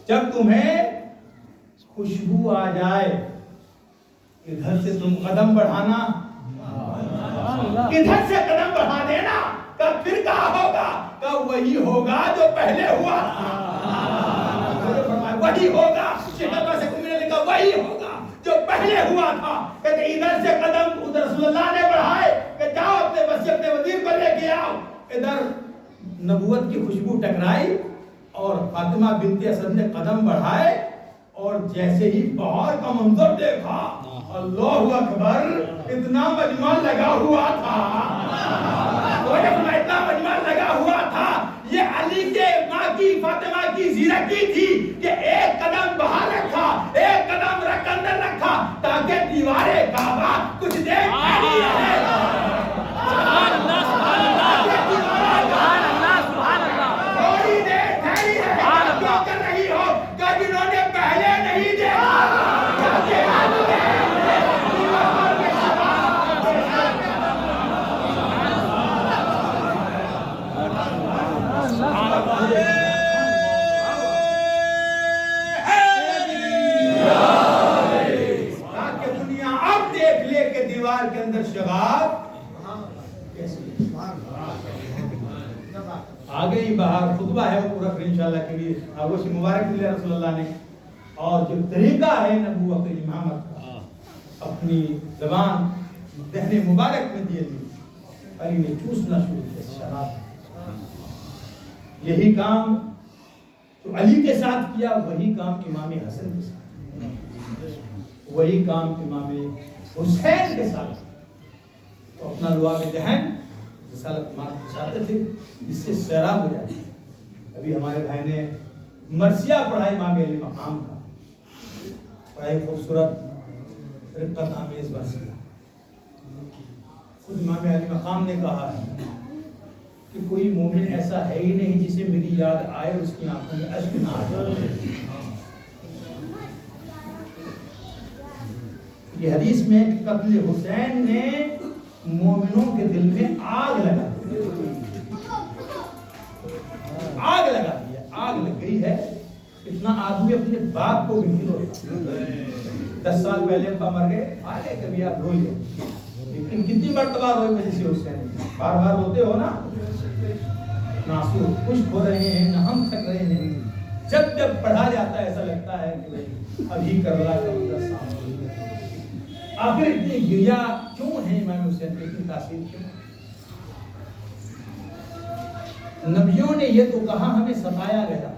[SPEAKER 1] جب تمہیں خوشبو آ جائے ادھر سے تم قدم بڑھانا ادھر سے قدم بڑھا دینا. کب پھر کہا ہوگا کہ وہی ہوگا جو پہلے ہوا وہی ہوگا. شکل سے کوئی نے لکھا وہی ہوگا جو پہلے ہوا تھا. کہتے ادھر سے قدم ادھر رسول اللہ نے بڑھائے کہ جاؤ اپنے بچے اپنے وزیر کو لے کے آؤ. ادھر نبوت کی خوشبو ٹکرائی اور فاطمہ بنت اسد نے قدم بڑھائے اور جیسے ہی باہر کا منظر دیکھا اللہ اکبر اتنا مجمع لگا ہوا تھا اتنا مجمع لگا ہوا تھا. یہ علی کے ماں کی فاطمہ کی زیرکی تھی کہ ایک قدم باہر رکھا ایک قدم رکھ اندر رکھا تاکہ دیوارے کعبہ کچھ دیر کھڑی رہے. سبحان اللہ سبحان اللہ سبحان اللہ سبحان اللہ. تھوڑی دیر کھڑی رہے کیا کر رہی ہو کہ جنہوں نے پہلے نہیں دیکھا دیوار کے اندر شغاب آگے ہی باہر خطبہ ہے وہ پورا پھر انشاءاللہ کے لیے آگوش مبارک ملے رسول اللہ نے. اور جو طریقہ ہے نبوت امامت کا اپنی زبان دہنے مبارک میں دیے دی. علی نے چوسنا شروع کیا شراب. یہی کام جو علی کے ساتھ کیا وہی کام امام حسن کے ساتھ وہی کام امام حسین کے ساتھ. تو اپنا لوا میں دہن رسالت مارک چاہتے تھے جس سے سیراب ہو جاتی. ابھی ہمارے بھائی نے مرثیہ پڑھا امام علی مقام کا بڑا خوبصورت رقت آمیز مرثیہ. خود امام علی مقام نے کہا ہے کہ کوئی مومن ایسا ہے ہی نہیں جسے میری یاد آئے اور اس کی آنکھوں میں اشک نہ آ جائے. یہ حدیث میں قتل حسین نے مومنوں کے دل میں آگ لگا آگ لگا دیا. آگ لگ گئی ہے. اتنا آدمی اپنے باپ کو بھی نہیں روتا. 10 سال پہلے ابا مر گئے آگے کبھی آپ رو لیں لیکن کتنی مرتبہ روئے مجھے سے حسین بار بار روتے ہو نا. ناصر خشک ہو رہے ہیں نہ ہم تھک رہے ہیں. جب جب پڑھا جاتا ہے ایسا لگتا ہے کہ ابھی کربلا کا منظر سامنے. آخر اتنی گریا کیوں ہے امام حسین کی اتنی تاثیر کیوں؟ نبیوں نے یہ تو کہا ہمیں ستایا گیا.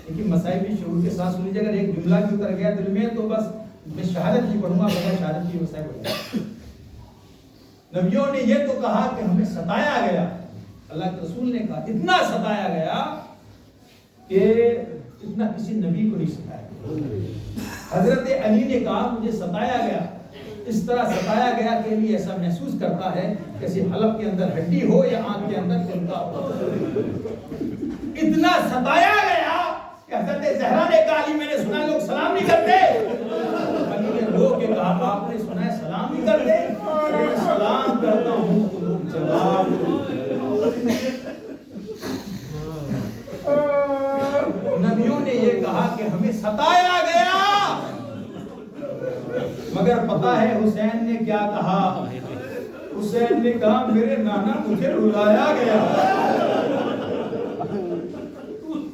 [SPEAKER 1] لیکن مسائل بھی شعور کے ساتھ سنیجیے. اگر ایک جملہ بھی اتر گیا دل میں تو بس میں شہادت نہیں پڑھوں گا بغیر شہادت کی مسائل ہو جائے. نبیوں نے یہ تو کہا کہ ہمیں ستایا گیا. اللہ کے رسول نے کہا اتنا ستایا گیا کہ اتنا کسی نبی کو نہیں ستایا. حضرت علی نے کہا مجھے ستایا گیا. اس طرح ستایا گیا کہ علی ایسا محسوس کرتا ہے جیسے حلق کے اندر ہڈی ہو یا آنکھ کے اندر تنکا ہو. اتنا ستایا گیا کہ حضرت زہرا نے کہا علی میں نے سنا لوگ سلام نہیں کرتے. علی نے رو کے کہا آپ نے سنا ہے سلام نہیں کرتے؟ سلام کرتا ہوں تو لوگ جواب نبیوں نے یہ کہا کہ ہمیں ستایا گیا، مگر پتا ہے حسین نے کیا کہا؟ حسین نے کہا میرے نانا مجھے رلایا گیا۔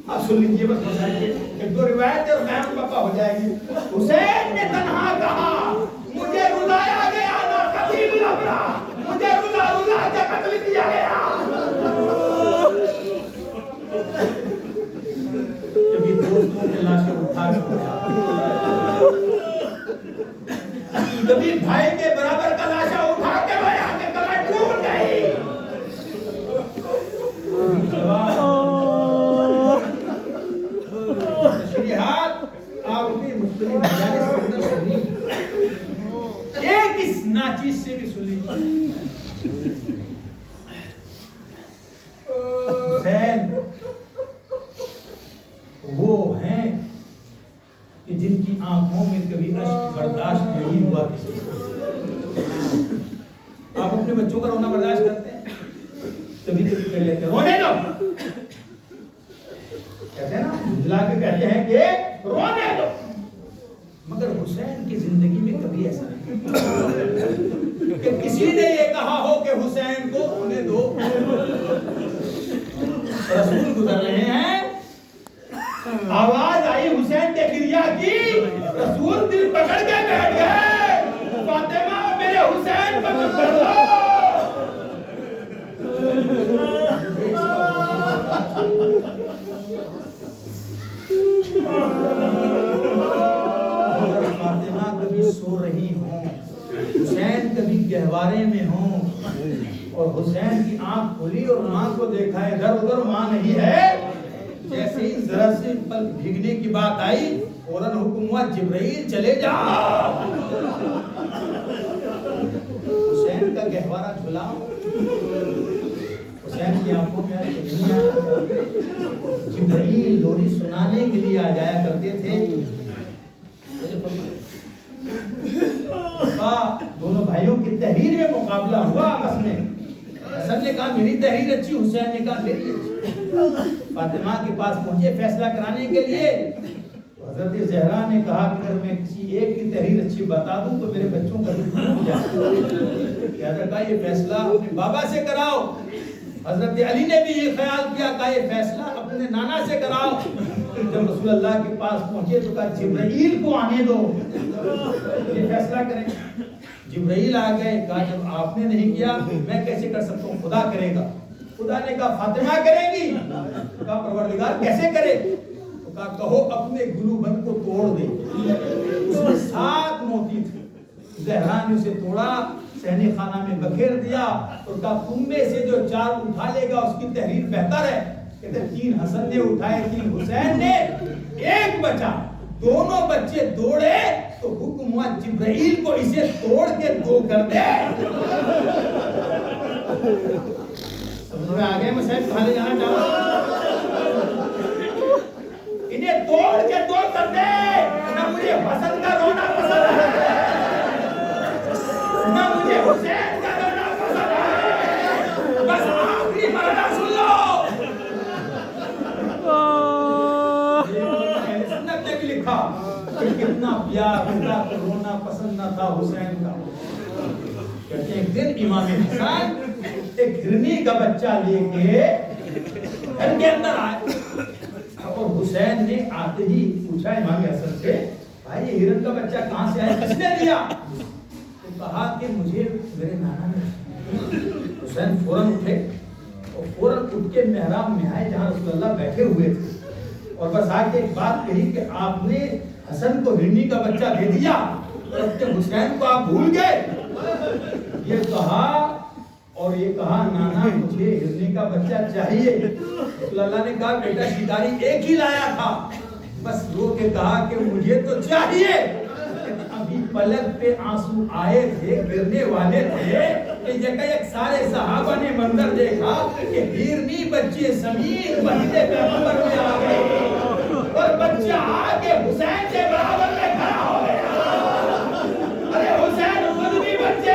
[SPEAKER 1] اب سن لیجیے بس حسین کی ایک دو روایت اور میں پپا ہو جائے گی۔ حسین نے تنہا کہا مجھے رلایا گیا نا قتیل الابرا، مجھے رلا کے قتل کیا گیا۔ جب یہ دوستوں کے لاشیں اٹھا کبھی بھائی کے برابر کا لاشا اٹھا کے بھائی کے کمر ٹوٹ گئی۔ تشریحات آپ کی مختلف مجالس کے اندر سنی، ایک اس ناچیز سے بھی سنی۔ حسین وہ ہیں کہ جن کی آنکھوں میں کبھی اشک برداشت نہیں ہوا کسی کو۔ آپ اپنے بچوں کا رونا برداشت کرتے ہیں؟ کبھی کبھی کر لیتے ہیں، رونے دو کہتے ہیں نا، جھلا کے کہتے ہیں کہ رونے دو، مگر حسین کی زندگی میں کبھی ایسا نہیں کہ کسی نے یہ کہا ہو کہ حسین کو رونے دو۔ رسول گزر رہے ہیں، آواز آئی حسین کے گریہ کی، رسول دل پکڑ کے بیٹھ گئے، فاطمہ میرے حسین کو پکڑ لو۔ فاطمہ کبھی سو رہی ہوں، حسین کبھی گہوارے میں ہوں، اور حسین کی آنکھ کھلی اور ماں کو دیکھا ہے، ادھر ادھر ماں نہیں ہے۔ جیسے ہی ذرا سے پل بھیگنے کی بات آئی، فوراً حکم ہوا جبرائیل چلے جا۔ حسین کا گہوارہ جھلاؤ، حسین کی آنکھوں میں جبرائیل لوری سنانے کے لیے آ جایا کرتے تھے۔ دونوں بھائیوں کی تحریر میں مقابلہ ہوا آپس میں، حسن نے کہا میری تحریر اچھی، حسین نے کہا میری اچھی۔ فاطمہ کے پاس پہنچے فیصلہ کرانے کے لیے، حضرت زہرا نے کہا کہ اگر میں کسی ایک کی تحریر اچھی بتا دوں تو میرے بچوں کا دل ٹوٹ جائے۔ کہا یہ فیصلہ اپنے بابا سے کراؤ۔ حضرت علی نے بھی یہ خیال کیا کہ یہ فیصلہ اپنے نانا سے کراؤ۔ جب رسول اللہ کے پاس پہنچے تو کہا جبرائیل کو آنے دو، یہ فیصلہ کریں۔ جبرائیل آ گئے، کہا جب آپ نے نہیں کیا میں کیسے کر سکتا ہوں، خدا کرے گا۔ خدا نے کہا فاطمہ کرے گی، کہا پروردگار کیسے کرے؟ تو کہا کہو اپنے گلو بند کو توڑ دے۔ اس میں 7 موتی تھے، زہرا نے اسے توڑا، صحن خانہ میں بکھیر دیا اور کہا تم میں سے جو 4 اٹھا لے گا اس کی تحریر بہتر ہے۔ کہتے 3 حسن نے اٹھائے، 3 حسین نے، 1 بچا۔ دونوں بچے دوڑے تو حکم ہوا جبرائیل کو اسے توڑ کے 2 کر دے۔ سمجھ میں آ گئے مسائل کہاں لے جانا چاہوں؟ انہیں توڑ کے 2 کر دے۔ نہ مجھے حسن کا رونا پسند ہے، نہ مجھے حسین کا رونا پسند ہے، بس آخری مرحلہ سن لو۔ سنت نے بھی لکھا کہ کتنا پیار خدا کو رونا پسند نہ تھا حسین کا۔ کہتے ہیں ایک دن امام حسین ایک ہرنی کا بچہ لے کے گھر کے اندر آئے، اور حسین نے آتے ہی پوچھا امام حسن سے بھائی یہ ہرن کا بچہ کہاں سے آیا، کس نے دیا؟ تو کہا کہ مجھے میرے نانا نے۔ حسین فوراً اٹھے اور فوراً اٹھ کے محراب میں آئے جہاں رسول اللہ بیٹھے ہوئے تھے، اور بس آ کے ایک بات کہی کہ آپ نے حسن کو ہرنی کا بچہ دے دیا اور اپنے حسین کو آپ بھول گئے۔ یہ کہا اور یہ کہا نانا مجھے ہرنی کا بچہ چاہیے۔ رسول اللہ نے کہا بیٹا شکاری ایک ہی لایا تھا، بس رو کے کہا کہ مجھے تو چاہیے۔ ابھی پلک پہ آنسو آئے تھے، گرنے والے تھے کہ یک سارے صحابہ نے منظر دیکھا کہ ہرنی بچے سمیت مہینے پیغمبر میں آ گئے اور بچہ آ کے حسین کے برابر میں کھڑا ہو گیا۔ ارے حسین خود بھی بچے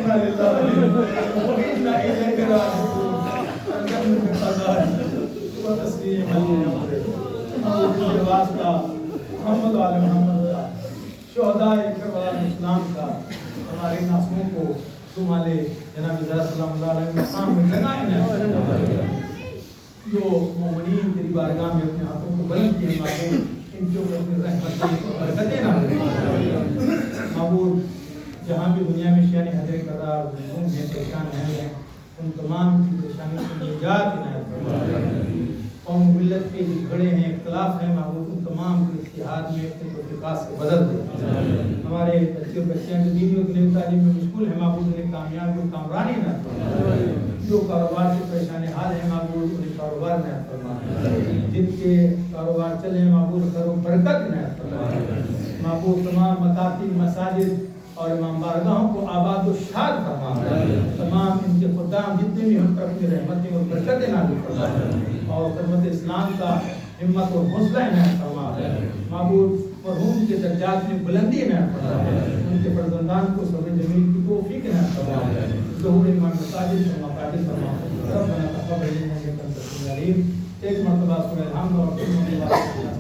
[SPEAKER 1] محمد والے محمد کا شہداء کربلا اسلام کا ہمارے ناصروں کو تمہارے جناب سلام اللہ علیہ مقام میں جگہ جو مومنین تیری بارگاہ میں اپنے ہاتھوں کو بلند کیے معبود ان کے اوپر اپنی رحمت کی برکتیں نازل معبود جہاں بھی دنیا میں شیعہ حضرت قرار گم ہیں پریشان ہیں ان تمام کی پریشانی سے نجات عنایت فرما قوم ملت کے جو کھڑے ہیں اختلاف ہیں معبود ان تمام کے اتحاد میں اپنے توفیقات سے بدل دے ہمارے بچے اور بچیاں جو دینی اور دینی تعلیم میں مشغول ہیں معبود انہیں کامیابی اور کامرانی عنایت فرما جو کاروبار سے پریشان حال ہیں معبود انہیں کاروبار عنایت فرما جن کے کاروبار چلے ہیں معبود خیر و برکت عنایت فرما معبود تمام مکاتب مساجد اور امام بارگاہوں کو آباد و شاد فرما تمام ان کے خدام جتنے بھی ہم پر اپنی رحمتیں اور برکتیں نازل فرما اور خدمت اسلام کا ہمت اور حوصلہ عنایت فرما معبود مرحوم کے درجات میں بلندی عنایت فرما ان کے فرزندان کو صبر جمیل کی توفیق عنایت فرما ظہور امام مساجد و مقاصد فرما ربنا تقبل منا انک انت السمیع العلیم ایک مرتبہ سورہ الحمد اور